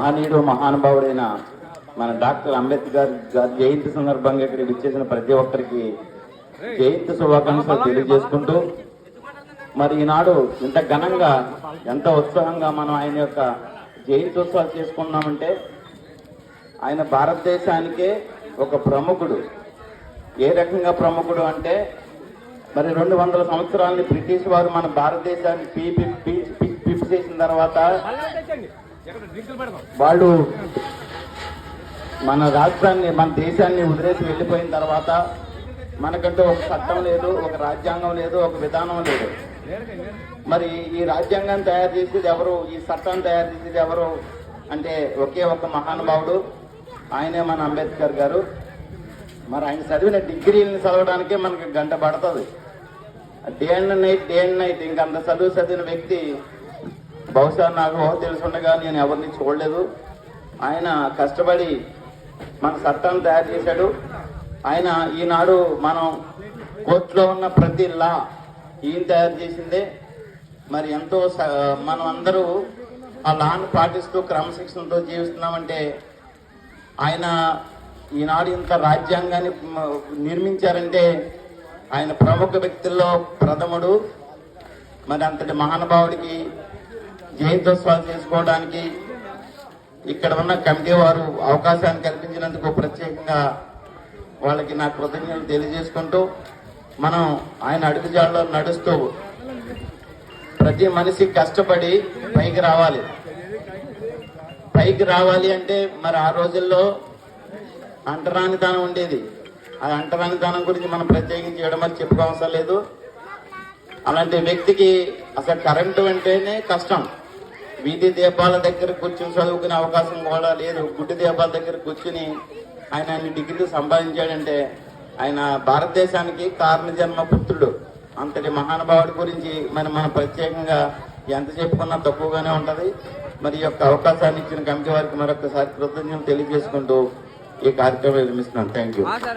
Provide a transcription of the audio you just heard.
మహనీయుడు మహానుభావుడైన మన డాక్టర్ అంబేద్కర్ గారి జయంతి సందర్భంగా ఇక్కడ విచ్చేసిన ప్రతి ఒక్కరికి జయంతి శుభాకాంక్షలు తెలియజేసుకుంటూ మరి ఈనాడు ఇంత ఘనంగా ఎంత ఉత్సాహంగా మనం ఆయన యొక్క జయంతి ఉత్సవాలు చేసుకున్నామంటే ఆయన భారతదేశానికే ఒక ప్రముఖుడు. ఏ రకంగా ప్రముఖుడు అంటే మరి 200 సంవత్సరాలని బ్రిటిష్ వారు మన భారతదేశాన్ని పిప్పి చేసిన తర్వాత వాళ్ళు మన రాష్ట్రాన్ని మన దేశాన్ని వదిలేసి వెళ్ళిపోయిన తర్వాత మనకంటూ ఒక చట్టం లేదు, ఒక రాజ్యాంగం లేదు, ఒక విధానం లేదు. మరి ఈ రాజ్యాంగాన్ని తయారు చేసేది ఎవరు, ఈ చట్టాన్ని తయారు చేసేది ఎవరు అంటే ఒకే ఒక మహానుభావుడు, ఆయనే మన అంబేద్కర్ గారు. మరి ఆయన చదివిన డిగ్రీలను చదవడానికే మనకి గంట పడుతుంది. డే అండ్ నైట్ ఇంకంత చదివిన వ్యక్తి బహుశా నాకు తెలుసుండగా నేను ఎవరిని చూడలేదు. ఆయన కష్టపడి మన చట్టాన్ని తయారు చేశాడు. ఆయన ఈనాడు మనం కోర్టులో ఉన్న ప్రతి లా ఈయన తయారు చేసిందే. మరి ఎంతో మనం అందరూ ఆ లాను పాటిస్తూ క్రమశిక్షణతో జీవిస్తున్నామంటే ఆయన ఈనాడు ఇంత రాజ్యాంగాన్ని నిర్మించారంటే ఆయన ప్రముఖ వ్యక్తుల్లో ప్రథముడు. మరి అంతటి మహానుభావుడికి జయంతోత్సవాలు చేసుకోవడానికి ఇక్కడ ఉన్న కమిటీ వారు అవకాశాన్ని కల్పించినందుకు ప్రత్యేకంగా వాళ్ళకి నా కృతజ్ఞతలు తెలియజేసుకుంటూ మనం ఆయన అడుగుజాడలో నడుస్తూ ప్రతి మనిషి కష్టపడి పైకి రావాలి అంటే మరి ఆ రోజుల్లో అంటరానితనం ఉండేది. ఆ అంటరానితనం గురించి మనం ప్రత్యేకించి చేయడం వల్ల చెప్పుకోవసరం లేదు. అలాంటి వ్యక్తికి అసలు కరెంటు అంటేనే కష్టం. వీధి దీపాల దగ్గర కూర్చుని చదువుకునే అవకాశం కూడా లేదు. గుడ్డి దీపాల దగ్గర కూర్చుని ఆయన అన్ని డిగ్రీలు సంపాదించాడంటే ఆయన భారతదేశానికి కారణ జన్మ పుత్రుడు. అంతటి మహానుభావుడి గురించి మనం ప్రత్యేకంగా ఎంత చెప్పుకున్నా తక్కువగానే ఉంటది. మరి ఈ యొక్క అవకాశాన్ని ఇచ్చిన కమిటీ వారికి మరొకసారి కృతజ్ఞతలు తెలియజేసుకుంటూ ఈ కార్యక్రమం నిర్మిస్తున్నాను. Thank you.